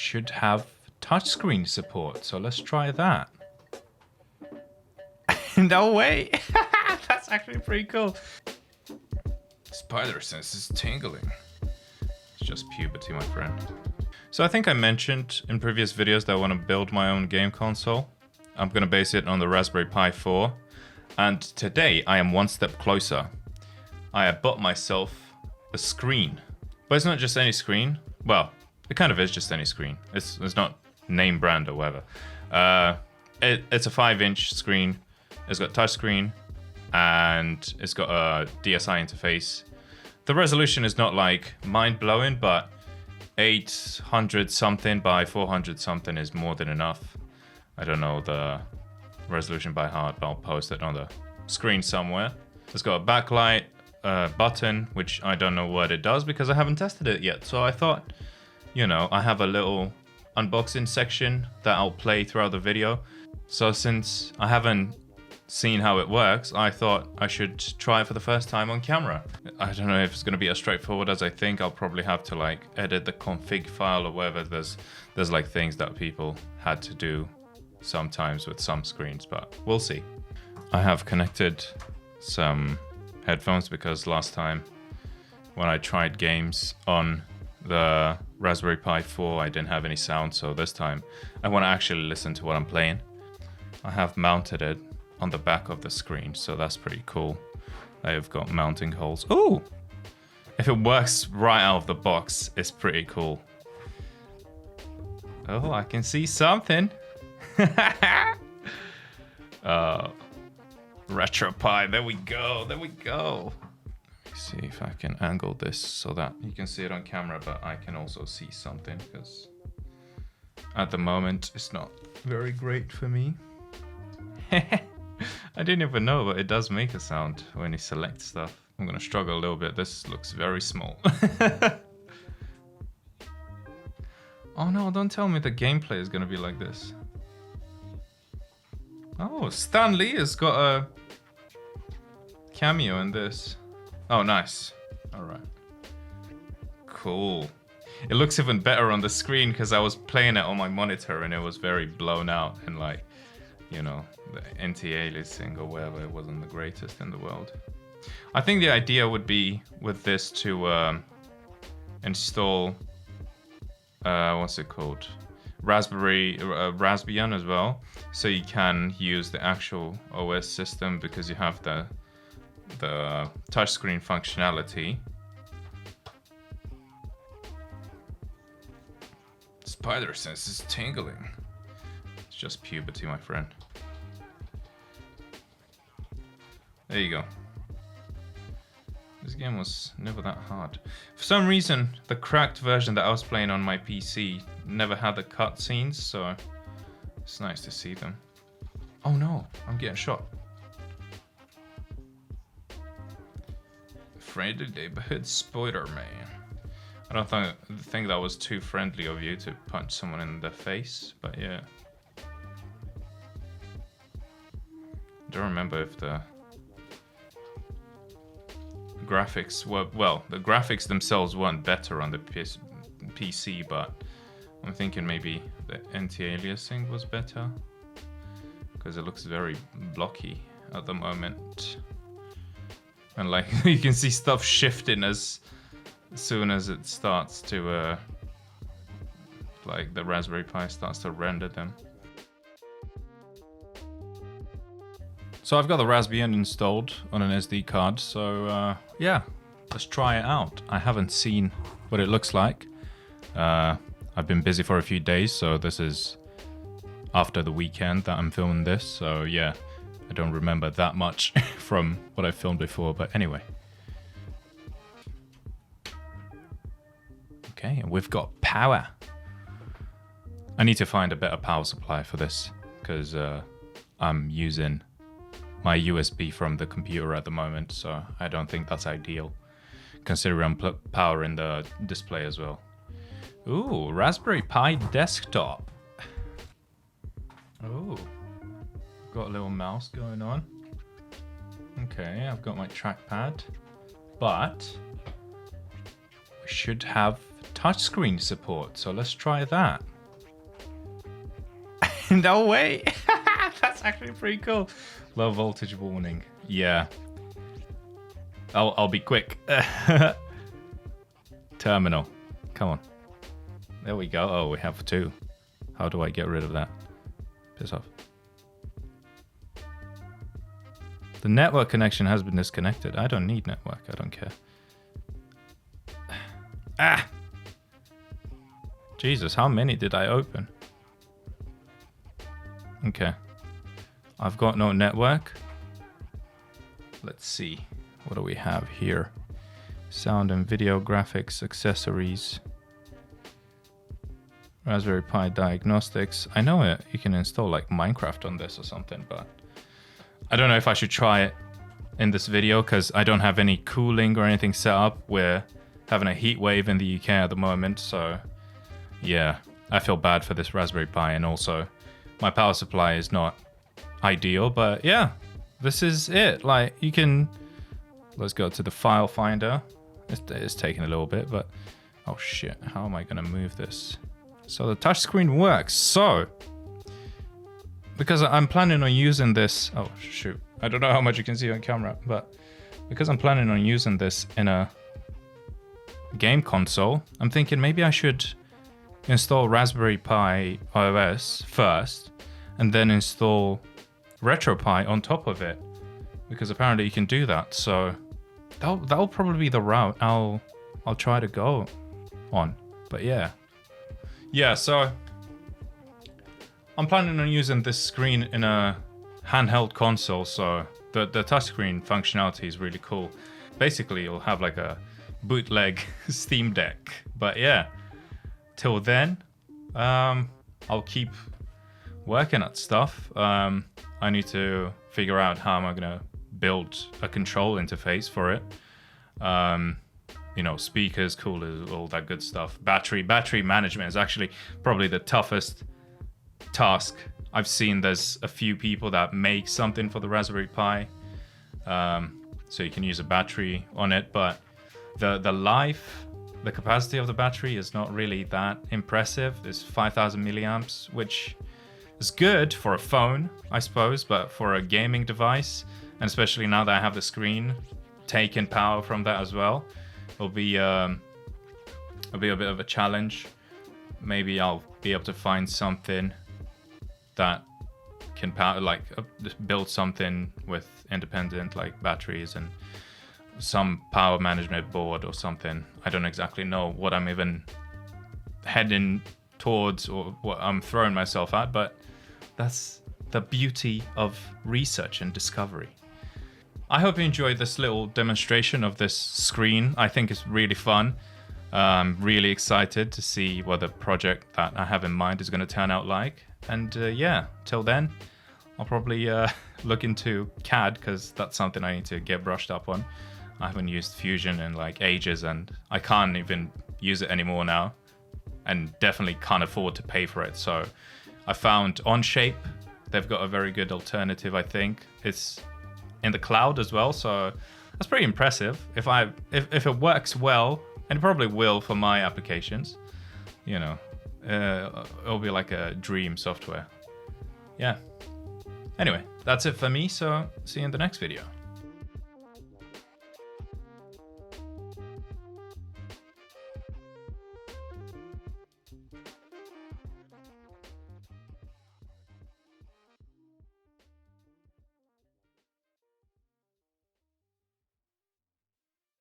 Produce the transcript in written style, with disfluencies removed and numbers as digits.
should have touchscreen support. So let's try that. No way! That's actually pretty cool. Spider sense is tingling. It's just puberty, my friend. So I think I mentioned in previous videos that I want to build my own game console. I'm going to base it on the Raspberry Pi 4. And today I am one step closer. I have bought myself a screen. But it's not just any screen. Well, it kind of is just any screen. It's not name brand or whatever. It's a 5-inch screen. It's got touchscreen and it's got a DSI interface. The resolution is not like mind-blowing, but 800 something by 400 something is more than enough. I don't know the resolution by heart, but I'll post it on the screen somewhere. It's got a backlight button, which I don't know what it does because I haven't tested it yet. So I thought, you know, I have a little unboxing section that I'll play throughout the video. So since I haven't seen how it works, I thought I should try it for the first time on camera. I don't know if it's going to be as straightforward as I think. I'll probably have to like edit the config file or whatever. There's like things that people had to do sometimes with some screens, but we'll see. I have connected some headphones because last time when I tried games on the Raspberry Pi 4 I didn't have any sound, so this time I want to actually listen to what I'm playing. I have mounted it on the back of the screen, so that's pretty cool. I've got mounting holes. Ooh! If it works right out of the box, it's pretty cool. Oh, I can see something. RetroPie, there we go, there we go. Let me see if I can angle this so that you can see it on camera, but I can also see something because at the moment it's not very great for me. I didn't even know, but it does make a sound when you select stuff. I'm gonna struggle a little bit. This looks very small. Oh no, don't tell me the gameplay is gonna be like this. Oh, Stan Lee has got a cameo in this. Oh, nice. All right. Cool. It looks even better on the screen because I was playing it on my monitor and it was very blown out and like, you know, the anti-aliasing or whatever, it wasn't the greatest in the world. I think the idea would be with this to install, what's it called? Raspbian as well. So you can use the actual OS system because you have the touchscreen functionality. Spider sense is tingling. It's just puberty, my friend. There you go. This game was never that hard. For some reason, the cracked version that I was playing on my PC never had the cutscenes, so it's nice to see them. Oh no, I'm getting shot. Friendly neighborhood Spider-Man. I don't think that was too friendly of you to punch someone in the face, but yeah. I don't remember if the graphics were, well, the graphics themselves weren't better on the PC, but I'm thinking maybe the anti-aliasing was better because it looks very blocky at the moment. And like you can see stuff shifting as soon as it starts to like the Raspberry Pi starts to render them. So I've got the Raspbian installed on an SD card, so yeah, let's try it out. I haven't seen what it looks like. I've been busy for a few days, so this is after the weekend that I'm filming this, so yeah, I don't remember that much from what I filmed before, but anyway. Okay, and we've got power. I need to find a better power supply for this, because I'm using my USB from the computer at the moment, so I don't think that's ideal, considering I'm powering the display as well. Ooh, Raspberry Pi desktop. Oh, got a little mouse going on. Okay, I've got my trackpad, but we should have touchscreen support. So let's try that. No way. That's actually pretty cool. Low voltage warning. Yeah. I'll be quick. Terminal. Come on. There we go. Oh, we have 2. How do I get rid of that? Piss off. The network connection has been disconnected. I don't need network. I don't care. Ah! Jesus, how many did I open? Okay. I've got no network. Let's see. What do we have here? Sound and video graphics, accessories. Raspberry Pi diagnostics. I know it. You can install like Minecraft on this or something, but I don't know if I should try it in this video because I don't have any cooling or anything set up. We're having a heat wave in the UK at the moment, so yeah, I feel bad for this Raspberry Pi, and also my power supply is not ideal, but yeah, this is it. Like, you can, let's go to the file finder. It's taking a little bit, but oh shit, how am I gonna move this? So the touchscreen works. So because I'm planning on using this, oh shoot, I don't know how much you can see on camera, but because I'm planning on using this in a game console, I'm thinking maybe I should install Raspberry Pi OS first and then install RetroPie on top of it, because apparently you can do that. So that'll probably be the route I'll try to go on. But yeah, so I'm planning on using this screen in a handheld console, so the touchscreen functionality is really cool. Basically, you'll have like a bootleg Steam Deck. But yeah, till then, I'll keep working at stuff. I need to figure out how am I gonna build a control interface for it. You know, speakers, coolers, all that good stuff. Battery management is actually probably the toughest task I've seen. There's a few people that make something for the Raspberry Pi, so you can use a battery on it, but the capacity of the battery is not really that impressive. It's 5,000 milliamps, which is good for a phone, I suppose, but for a gaming device, and especially now that I have the screen taking power from that as well, it'll be a bit of a challenge. Maybe I'll be able to find something that can power, like build something with independent like batteries and some power management board or something. I don't exactly know what I'm even heading towards or what I'm throwing myself at, but that's the beauty of research and discovery. I hope you enjoyed this little demonstration of this screen. I think it's really fun. I'm really excited to see what the project that I have in mind is going to turn out like. And yeah, till then, I'll probably look into CAD, because that's something I need to get brushed up on. I haven't used Fusion in like ages, and I can't even use it anymore now, and definitely can't afford to pay for it. So I found Onshape. They've got a very good alternative, I think. It's in the cloud as well, so that's pretty impressive. If it works well, and it probably will for my applications, you know, it'll be like a dream software. Yeah. Anyway, that's it for me, so see you in the next video.